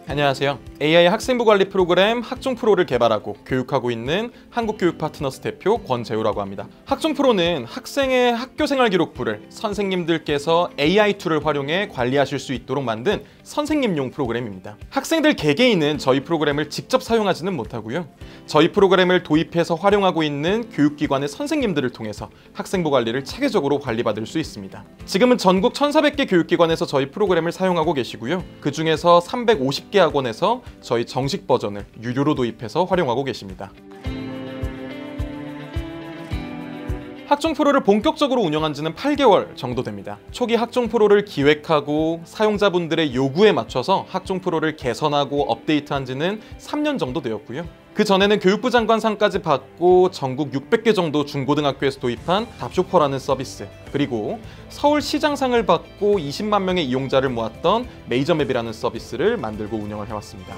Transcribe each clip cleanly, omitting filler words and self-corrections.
안녕하세요. AI 학생부 관리 프로그램 학종프로를 개발하고 교육하고 있는 한국교육파트너스 대표 권재우라고 합니다. 학종프로는 학생의 학교생활 기록부를 선생님들께서 AI 툴을 활용해 관리하실 수 있도록 만든 선생님용 프로그램입니다. 학생들 개개인은 저희 프로그램을 직접 사용하지는 못하고요. 저희 프로그램을 도입해서 활용하고 있는 교육기관의 선생님들을 통해서 학생부 관리를 체계적으로 관리받을 수 있습니다. 지금은 전국 1,400개 교육기관에서 저희 프로그램을 사용하고 계시고요. 그 중에서 350개 학원에서 저희 정식 버전을 유료로 도입해서 활용하고 계십니다. 학종프로를 본격적으로 운영한 지는 8개월 정도 됩니다. 초기 학종프로를 기획하고 사용자분들의 요구에 맞춰서 학종프로를 개선하고 업데이트한 지는 3년 정도 되었고요. 그 전에는 교육부 장관상까지 받고 전국 600개 정도 중고등학교에서 도입한 답쇼퍼라는 서비스, 그리고 서울시장상을 받고 20만 명의 이용자를 모았던 메이저맵이라는 서비스를 만들고 운영을 해왔습니다.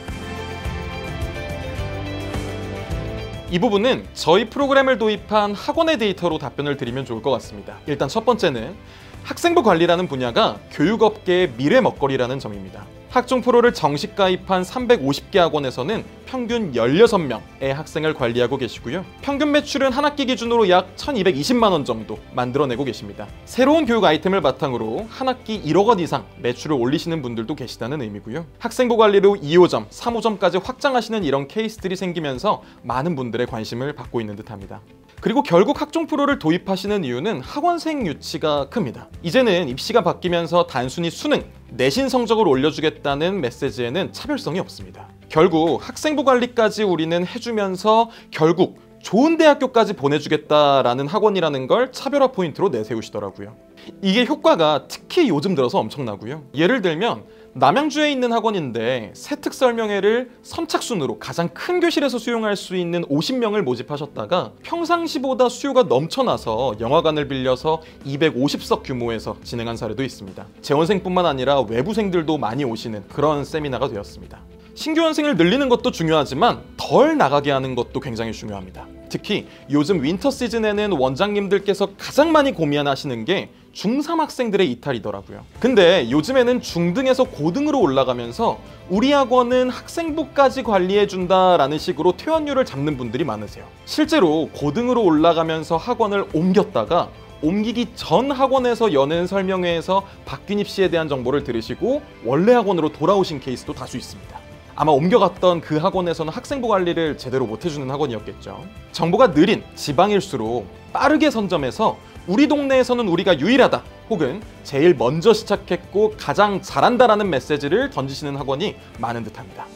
이 부분은 저희 프로그램을 도입한 학원의 데이터로 답변을 드리면 좋을 것 같습니다. 일단 첫 번째는 학생부 관리라는 분야가 교육업계의 미래 먹거리라는 점입니다. 학종프로를 정식 가입한 350개 학원에서는 평균 16명의 학생을 관리하고 계시고요. 평균 매출은 한 학기 기준으로 약 1,220만 원 정도 만들어내고 계십니다. 새로운 교육 아이템을 바탕으로 한 학기 1억 원 이상 매출을 올리시는 분들도 계시다는 의미고요. 학생부 관리로 2호점, 3호점까지 확장하시는 이런 케이스들이 생기면서 많은 분들의 관심을 받고 있는 듯합니다. 그리고 결국 학종프로를 도입하시는 이유는 학원생 유치가 큽니다. 이제는 입시가 바뀌면서 단순히 수능, 내신 성적을 올려주겠다는 메시지에는 차별성이 없습니다. 결국 학생부 관리까지 우리는 해주면서 결국 좋은 대학교까지 보내주겠다라는 학원이라는 걸 차별화 포인트로 내세우시더라고요. 이게 효과가 특히 요즘 들어서 엄청나고요. 예를 들면 남양주에 있는 학원인데 세특 설명회를 선착순으로 가장 큰 교실에서 수용할 수 있는 50명을 모집하셨다가 평상시보다 수요가 넘쳐나서 영화관을 빌려서 250석 규모에서 진행한 사례도 있습니다. 재원생뿐만 아니라 외부생들도 많이 오시는 그런 세미나가 되었습니다. 신규 원생을 늘리는 것도 중요하지만 덜 나가게 하는 것도 굉장히 중요합니다. 특히 요즘 윈터 시즌에는 원장님들께서 가장 많이 고민하시는 게 중3 학생들의 이탈이더라고요. 근데 요즘에는 중등에서 고등으로 올라가면서 우리 학원은 학생부까지 관리해준다라는 식으로 퇴원율을 잡는 분들이 많으세요. 실제로 고등으로 올라가면서 학원을 옮겼다가 옮기기 전 학원에서 여는 설명회에서 박균입 씨에 대한 정보를 들으시고 원래 학원으로 돌아오신 케이스도 다수 있습니다. 아마 옮겨갔던 그 학원에서는 학생부 관리를 제대로 못해주는 학원이었겠죠. 정보가 느린 지방일수록 빠르게 선점해서 우리 동네에서는 우리가 유일하다 혹은 제일 먼저 시작했고 가장 잘한다라는 메시지를 던지시는 학원이 많은 듯합니다.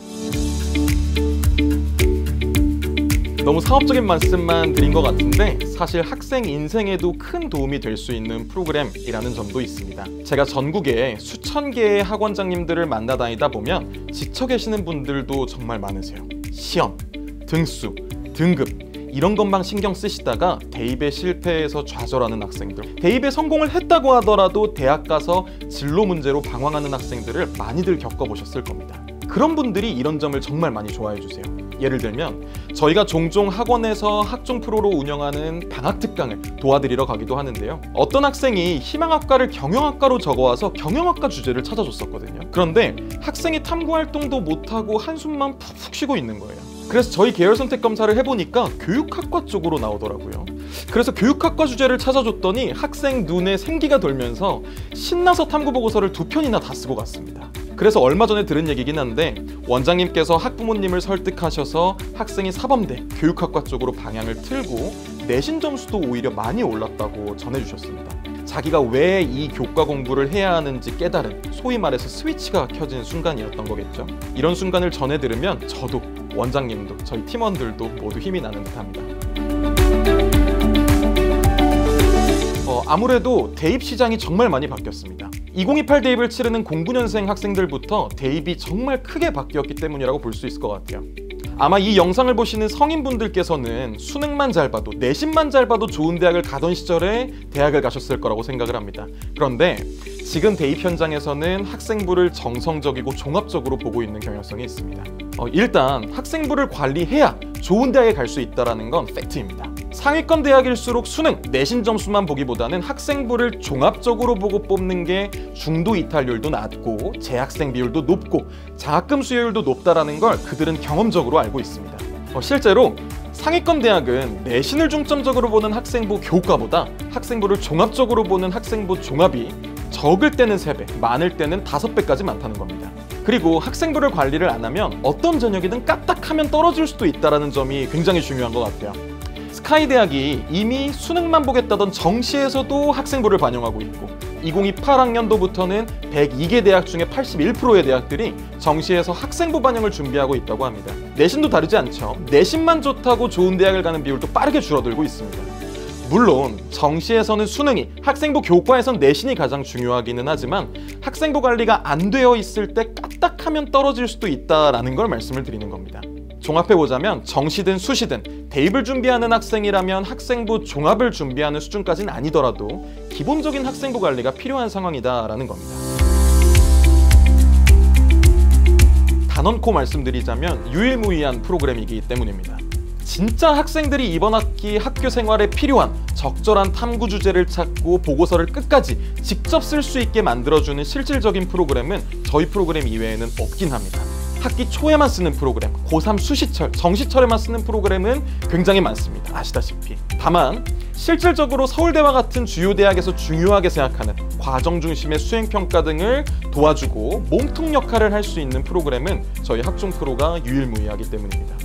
너무 사업적인 말씀만 드린 것 같은데 사실 학생 인생에도 큰 도움이 될 수 있는 프로그램이라는 점도 있습니다. 제가 전국에 수천 개의 학원장님들을 만나다니다 보면 지쳐 계시는 분들도 정말 많으세요. 시험, 등수, 등급 이런 것만 신경 쓰시다가 대입에 실패해서 좌절하는 학생들, 대입에 성공을 했다고 하더라도 대학 가서 진로 문제로 방황하는 학생들을 많이들 겪어보셨을 겁니다. 그런 분들이 이런 점을 정말 많이 좋아해 주세요. 예를 들면 저희가 종종 학원에서 학종프로로 운영하는 방학특강을 도와드리러 가기도 하는데요. 어떤 학생이 희망학과를 경영학과로 적어와서 경영학과 주제를 찾아줬었거든요. 그런데 학생이 탐구활동도 못하고 한숨만 푹푹 쉬고 있는 거예요. 그래서 저희 계열 선택 검사를 해보니까 교육학과 쪽으로 나오더라고요. 그래서 교육학과 주제를 찾아줬더니 학생 눈에 생기가 돌면서 신나서 탐구보고서를 2편이나 다 쓰고 갔습니다. 그래서 얼마 전에 들은 얘기긴 한데 원장님께서 학부모님을 설득하셔서 학생이 사범대 교육학과 쪽으로 방향을 틀고 내신 점수도 오히려 많이 올랐다고 전해주셨습니다. 자기가 왜 이 교과 공부를 해야 하는지 깨달은, 소위 말해서 스위치가 켜진 순간이었던 거겠죠. 이런 순간을 전해 들으면 저도 원장님도 저희 팀원들도 모두 힘이 나는 듯합니다. 아무래도 대입 시장이 정말 많이 바뀌었습니다. 2028 대입을 치르는 09년생 학생들부터 대입이 정말 크게 바뀌었기 때문이라고 볼 수 있을 것 같아요. 아마 이 영상을 보시는 성인분들께서는 수능만 잘 봐도, 내신만 잘 봐도 좋은 대학을 가던 시절에 대학을 가셨을 거라고 생각을 합니다. 그런데 지금 대입 현장에서는 학생부를 정성적이고 종합적으로 보고 있는 경향성이 있습니다. 일단 학생부를 관리해야 좋은 대학에 갈 수 있다는 건 팩트입니다. 상위권 대학일수록 수능, 내신 점수만 보기보다는 학생부를 종합적으로 보고 뽑는 게 중도 이탈률도 낮고 재학생 비율도 높고 장학금 수요율도 높다라는 걸 그들은 경험적으로 알고 있습니다. 실제로 상위권 대학은 내신을 중점적으로 보는 학생부 교과보다 학생부를 종합적으로 보는 학생부 종합이 적을 때는 3배, 많을 때는 5배까지 많다는 겁니다. 그리고 학생부를 관리를 안 하면 어떤 전형이든 까딱하면 떨어질 수도 있다는 점이 굉장히 중요한 것 같아요. 스카이 대학이 이미 수능만 보겠다던 정시에서도 학생부를 반영하고 있고 2028학년도부터는 102개 대학 중에 81%의 대학들이 정시에서 학생부 반영을 준비하고 있다고 합니다. 내신도 다르지 않죠. 내신만 좋다고 좋은 대학을 가는 비율도 빠르게 줄어들고 있습니다. 물론 정시에서는 수능이, 학생부 교과에선 내신이 가장 중요하기는 하지만 학생부 관리가 안 되어 있을 때 까딱하면 떨어질 수도 있다는 걸 말씀을 드리는 겁니다. 종합해보자면 정시든 수시든 대입을 준비하는 학생이라면 학생부 종합을 준비하는 수준까지는 아니더라도 기본적인 학생부 관리가 필요한 상황이다라는 겁니다. 단언코 말씀드리자면 유일무이한 프로그램이기 때문입니다. 진짜 학생들이 이번 학기 학교 생활에 필요한 적절한 탐구 주제를 찾고 보고서를 끝까지 직접 쓸 수 있게 만들어주는 실질적인 프로그램은 저희 프로그램 이외에는 없긴 합니다. 학기 초에만 쓰는 프로그램, 고3 수시철, 정시철에만 쓰는 프로그램은 굉장히 많습니다. 아시다시피. 다만 실질적으로 서울대와 같은 주요 대학에서 중요하게 생각하는 과정 중심의 수행평가 등을 도와주고 몸통 역할을 할 수 있는 프로그램은 저희 학종프로가 유일무이하기 때문입니다.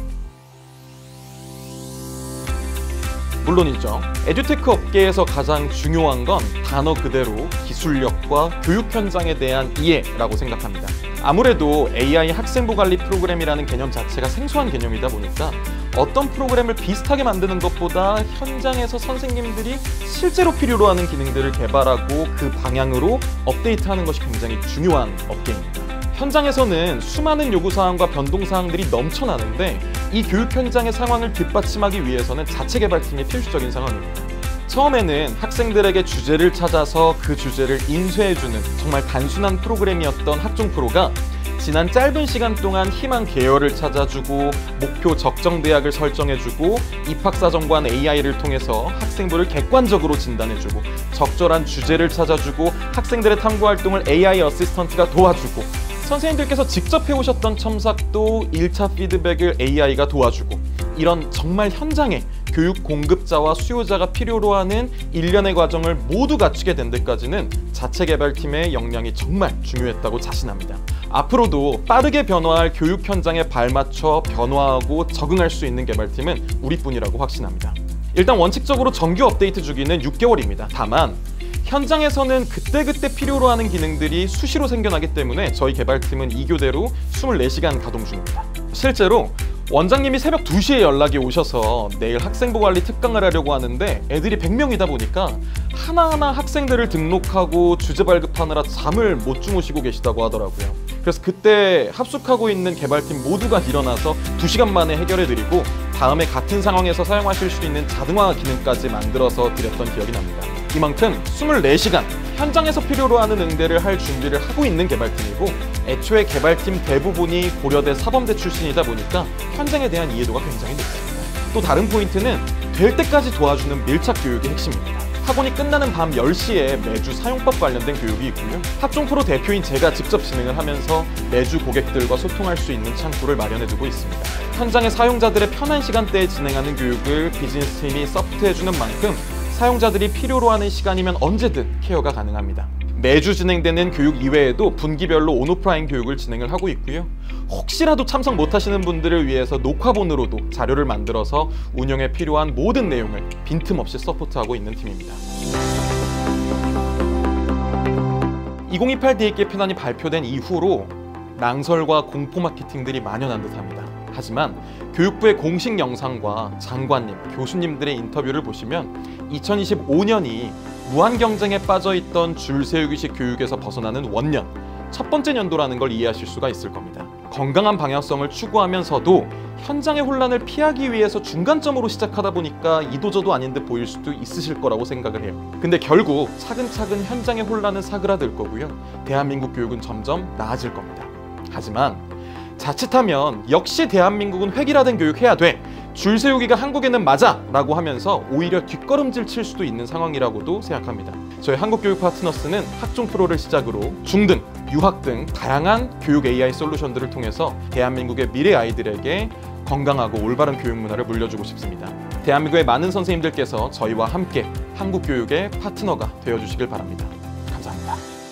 물론이죠. 에듀테크 업계에서 가장 중요한 건 단어 그대로 기술력과 교육 현장에 대한 이해라고 생각합니다. 아무래도 AI 학생부 관리 프로그램이라는 개념 자체가 생소한 개념이다 보니까 어떤 프로그램을 비슷하게 만드는 것보다 현장에서 선생님들이 실제로 필요로 하는 기능들을 개발하고 그 방향으로 업데이트하는 것이 굉장히 중요한 업계입니다. 현장에서는 수많은 요구사항과 변동사항들이 넘쳐나는데 이 교육 현장의 상황을 뒷받침하기 위해서는 자체 개발팀이 필수적인 상황입니다. 처음에는 학생들에게 주제를 찾아서 그 주제를 인쇄해주는 정말 단순한 프로그램이었던 학종프로가 지난 짧은 시간 동안 희망 계열을 찾아주고 목표 적정 대학을 설정해주고 입학사정관 AI를 통해서 학생부를 객관적으로 진단해주고 적절한 주제를 찾아주고 학생들의 탐구 활동을 AI 어시스턴트가 도와주고 선생님들께서 직접 해오셨던 첨삭도 1차 피드백을 AI가 도와주고 이런 정말 현장에 교육 공급자와 수요자가 필요로 하는 일련의 과정을 모두 갖추게 된 데까지는 자체 개발팀의 역량이 정말 중요했다고 자신합니다. 앞으로도 빠르게 변화할 교육 현장에 발맞춰 변화하고 적응할 수 있는 개발팀은 우리뿐이라고 확신합니다. 일단 원칙적으로 정규 업데이트 주기는 6개월입니다. 다만 현장에서는 그때그때 필요로 하는 기능들이 수시로 생겨나기 때문에 저희 개발팀은 2교대로 24시간 가동 중입니다. 실제로 원장님이 새벽 2시에 연락이 오셔서 내일 학생부 관리 특강을 하려고 하는데 애들이 100명이다 보니까 하나하나 학생들을 등록하고 주제 발급하느라 잠을 못 주무시고 계시다고 하더라고요. 그래서 그때 합숙하고 있는 개발팀 모두가 일어나서 2시간 만에 해결해드리고 다음에 같은 상황에서 사용하실 수 있는 자동화 기능까지 만들어서 드렸던 기억이 납니다. 이만큼 24시간 현장에서 필요로 하는 응대를 할 준비를 하고 있는 개발팀이고 애초에 개발팀 대부분이 고려대 사범대 출신이다 보니까 현장에 대한 이해도가 굉장히 높습니다. 또 다른 포인트는 될 때까지 도와주는 밀착 교육이 핵심입니다. 학원이 끝나는 밤 10시에 매주 사용법 관련된 교육이 있고요. 학종프로 대표인 제가 직접 진행을 하면서 매주 고객들과 소통할 수 있는 창구를 마련해두고 있습니다. 현장의 사용자들의 편한 시간대에 진행하는 교육을 비즈니스팀이 서포트해주는 만큼 사용자들이 필요로 하는 시간이면 언제든 케어가 가능합니다. 매주 진행되는 교육 이외에도 분기별로 온오프라인 교육을 진행을 하고 있고요. 혹시라도 참석 못하시는 분들을 위해서 녹화본으로도 자료를 만들어서 운영에 필요한 모든 내용을 빈틈없이 서포트하고 있는 팀입니다. 2028 대입 편안이 발표된 이후로 낭설과 공포 마케팅들이 만연한 듯합니다. 하지만 교육부의 공식 영상과 장관님, 교수님들의 인터뷰를 보시면 2025년이 무한 경쟁에 빠져있던 줄 세우기식 교육에서 벗어나는 원년, 첫 번째 년도라는 걸 이해하실 수가 있을 겁니다. 건강한 방향성을 추구하면서도 현장의 혼란을 피하기 위해서 중간점으로 시작하다 보니까 이도저도 아닌 듯 보일 수도 있으실 거라고 생각을 해요. 근데 결국 차근차근 현장의 혼란은 사그라들 거고요. 대한민국 교육은 점점 나아질 겁니다. 하지만 자칫하면 역시 대한민국은 획일화된 교육해야 돼, 줄 세우기가 한국에는 맞아! 라고 하면서 오히려 뒷걸음질 칠 수도 있는 상황이라고도 생각합니다. 저희 한국교육 파트너스는 학종 프로를 시작으로 중등, 유학 등 다양한 교육 AI 솔루션들을 통해서 대한민국의 미래 아이들에게 건강하고 올바른 교육 문화를 물려주고 싶습니다. 대한민국의 많은 선생님들께서 저희와 함께 한국 교육의 파트너가 되어주시길 바랍니다. 감사합니다.